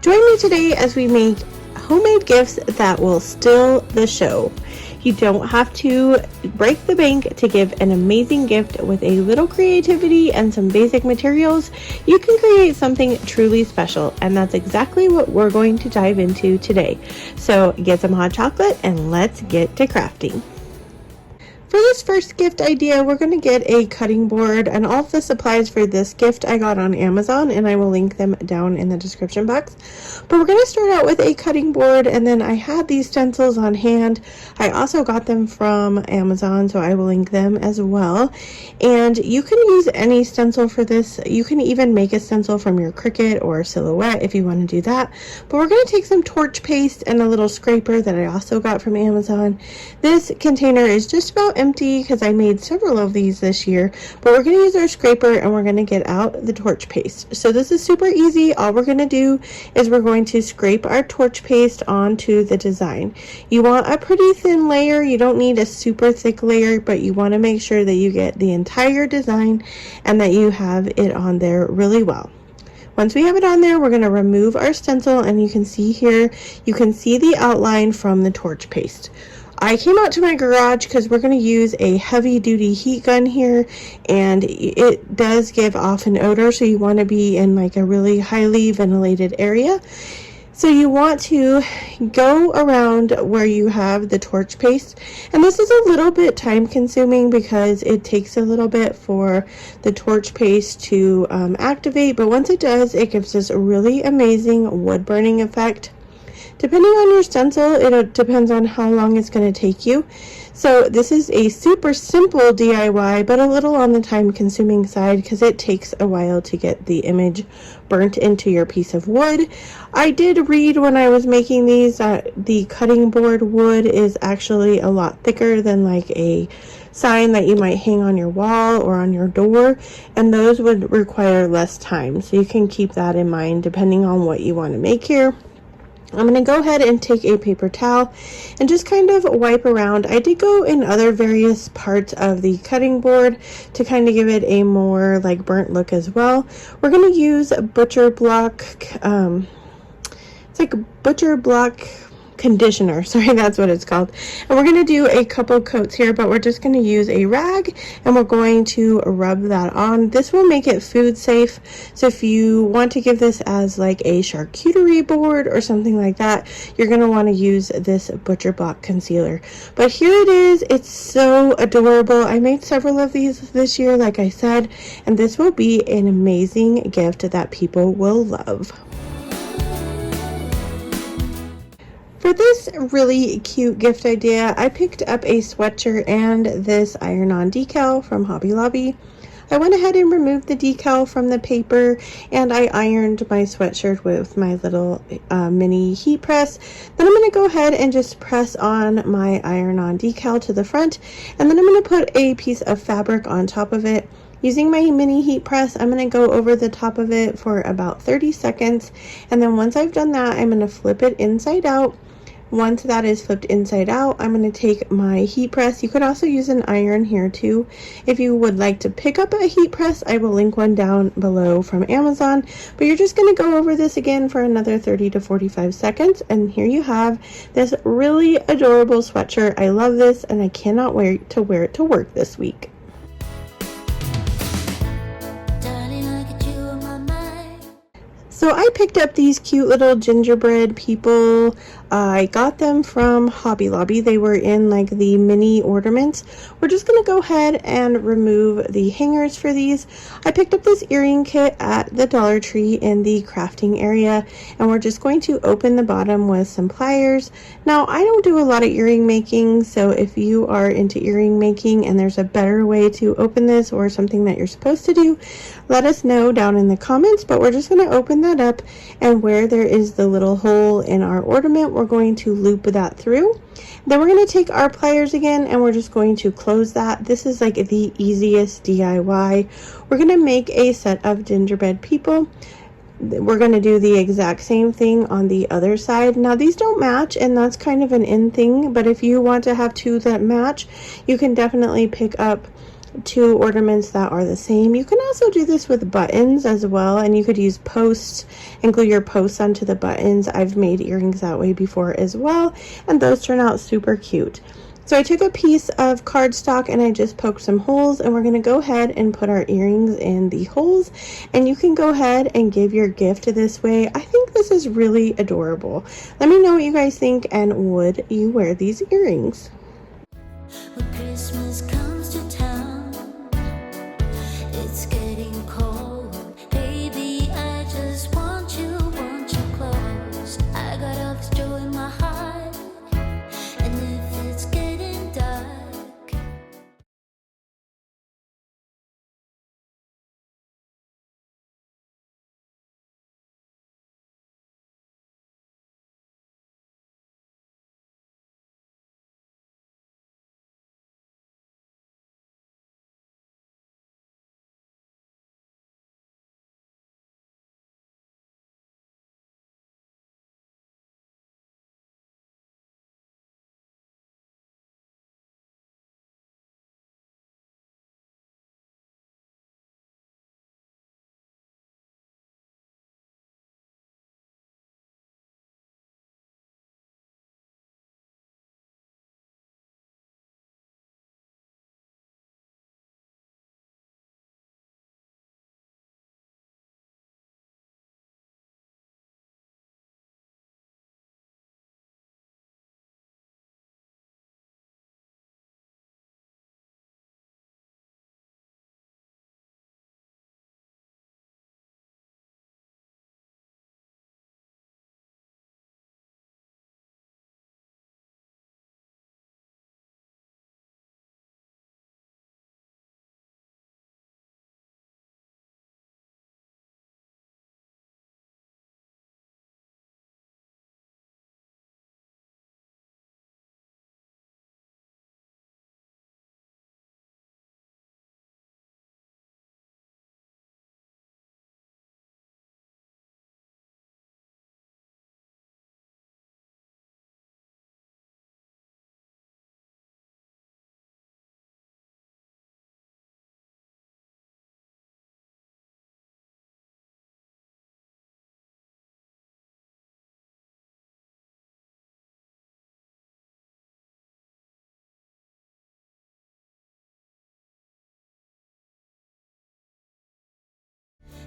Join me today as we make homemade gifts that will steal the show. You don't have to break the bank to give an amazing gift. With a little creativity and some basic materials, you can create something truly special, and that's exactly what we're going to dive into today. So get some hot chocolate and let's get to crafting. For this first gift idea, we're going to get a cutting board, and all of the supplies for this gift I got on Amazon, and I will link them down in the description box. But we're going to start out with a cutting board, and then I had these stencils on hand. I also got them from Amazon, so I will link them as well. And you can use any stencil for this. You can even make a stencil from your Cricut or Silhouette if you want to do that. But we're going to take some torch paste and a little scraper that I also got from Amazon. This container is just about empty because I made several of these this year, but we're going to use our scraper and we're going to get out the torch paste. So this is super easy. All we're going to do is we're going to scrape our torch paste onto the design. You want a pretty thin layer. You don't need a super thick layer, but you want to make sure that you get the entire design and that you have it on there really well. Once we have it on there, we're going to remove our stencil, and you can see here, you can see the outline from the torch paste. I came out to my garage because we're going to use a heavy duty heat gun here, and it does give off an odor, so you want to be in like a really highly ventilated area. So you want to go around where you have the torch paste, and this is a little bit time consuming because it takes a little bit for the torch paste to activate, but once it does, it gives us a really amazing wood burning effect. Depending on your stencil, it depends on how long it's going to take you. So this is a super simple DIY, but a little on the time consuming side because it takes a while to get the image burnt into your piece of wood. I did read when I was making these that the cutting board wood is actually a lot thicker than like a sign that you might hang on your wall or on your door, and those would require less time. So you can keep that in mind depending on what you want to make here. I'm going to go ahead and take a paper towel and just kind of wipe around. I did go in other various parts of the cutting board to kind of give it a more like burnt look as well. We're going to use butcher block, it's like butcher block conditioner, sorry, that's what it's called. And we're going to do a couple coats here, but we're just going to use a rag and we're going to rub that on. This will make it food safe, so if you want to give this as like a charcuterie board or something like that, you're going to want to use this butcher block concealer. But here it is. It's so adorable. I made several of these this year, like I said, and this will be an amazing gift that people will love. For this really cute gift idea, I picked up a sweatshirt and this iron-on decal from Hobby Lobby. I went ahead and removed the decal from the paper, and I ironed my sweatshirt with my little mini heat press. Then I'm going to go ahead and just press on my iron-on decal to the front, and then I'm going to put a piece of fabric on top of it. Using my mini heat press, I'm going to go over the top of it for about 30 seconds, and then once I've done that, I'm going to flip it inside out. Once that is flipped inside out, I'm going to take my heat press. You could also use an iron here too. If you would like to pick up a heat press, I will link one down below from Amazon. But you're just going to go over this again for another 30 to 45 seconds. And here you have this really adorable sweatshirt. I love this and I cannot wait to wear it to work this week. So I picked up these cute little gingerbread people. I got them from Hobby Lobby. They were in like the mini ornaments. We're just going to go ahead and remove the hangers for these. I picked up this earring kit at the Dollar Tree in the crafting area, and we're just going to open the bottom with some pliers. Now, I don't do a lot of earring making, so if you are into earring making and there's a better way to open this or something that you're supposed to do, let us know down in the comments. But we're just going to open that up, and where there is the little hole in our ornament, we're going to loop that through. Then we're going to take our pliers again and we're just going to close that. This is like the easiest DIY. We're going to make a set of gingerbread people. We're going to do the exact same thing on the other side. Now these don't match, and that's kind of an in thing, but if you want to have two that match, you can definitely pick up two ornaments that are the same. You can also do this with buttons as well, and you could use posts and glue your posts onto the buttons. I've made earrings that way before as well, and those turn out super cute. So I took a piece of cardstock and I just poked some holes, and we're going to go ahead and put our earrings in the holes, and you can go ahead and give your gift this way. I think this is really adorable. Let me know what you guys think, and would you wear these earrings? When Christmas comes to town, it's getting cold. Baby, I just want you close. I got all this joy in my heart, and if it's getting dark,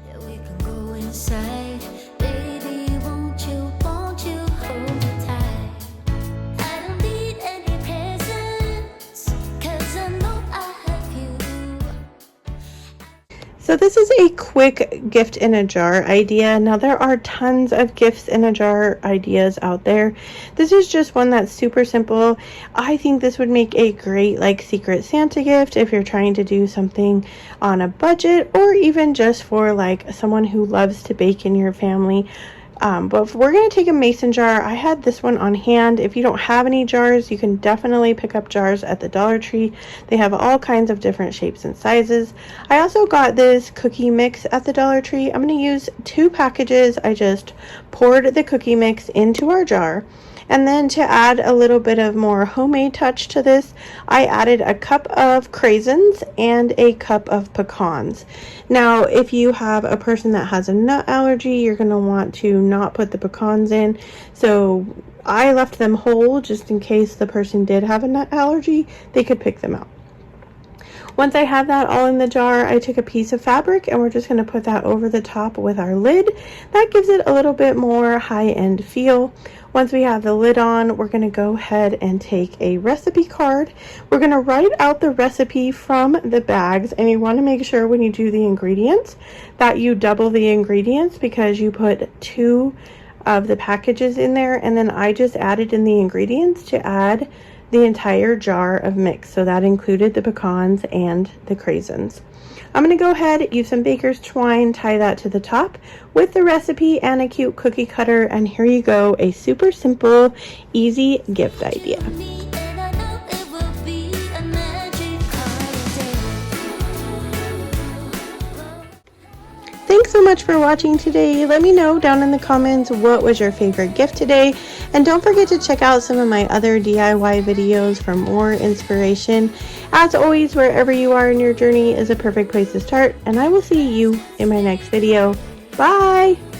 yeah, we can go inside. Baby, won't you hold me tight? I don't need any presents, 'cause I know I have you. So this is a quick gift in a jar idea. Now there are tons of gifts in a jar ideas out there. This is just one that's super simple. I think this would make a great like Secret Santa gift if you're trying to do something on a budget, or even just for like someone who loves to bake in your family. But if we're going to take a mason jar, I had this one on hand. If you don't have any jars, you can definitely pick up jars at the Dollar Tree. They have all kinds of different shapes and sizes. I also got this cookie mix at the Dollar Tree. I'm going to use 2 packages. I just poured the cookie mix into our jar. And then to add a little bit of more homemade touch to this, I added a cup of craisins and a cup of pecans. Now, if you have a person that has a nut allergy, you're going to want to not put the pecans in. So I left them whole just in case the person did have a nut allergy, they could pick them out. Once I have that all in the jar, I took a piece of fabric and we're just going to put that over the top with our lid. That gives it a little bit more high-end feel. Once we have the lid on, we're going to go ahead and take a recipe card. We're going to write out the recipe from the bags, and you want to make sure when you do the ingredients that you double the ingredients, because you put 2 of the packages in there, and then I just added in the ingredients to add the entire jar of mix. So that included the pecans and the craisins. I'm going to go ahead, use some baker's twine, tie that to the top with the recipe and a cute cookie cutter, and here you go, a super simple, easy gift idea. Thanks so much for watching today. Let me know down in the comments what was your favorite gift today. And don't forget to check out some of my other DIY videos for more inspiration. As always, wherever you are in your journey is a perfect place to start. And I will see you in my next video. Bye!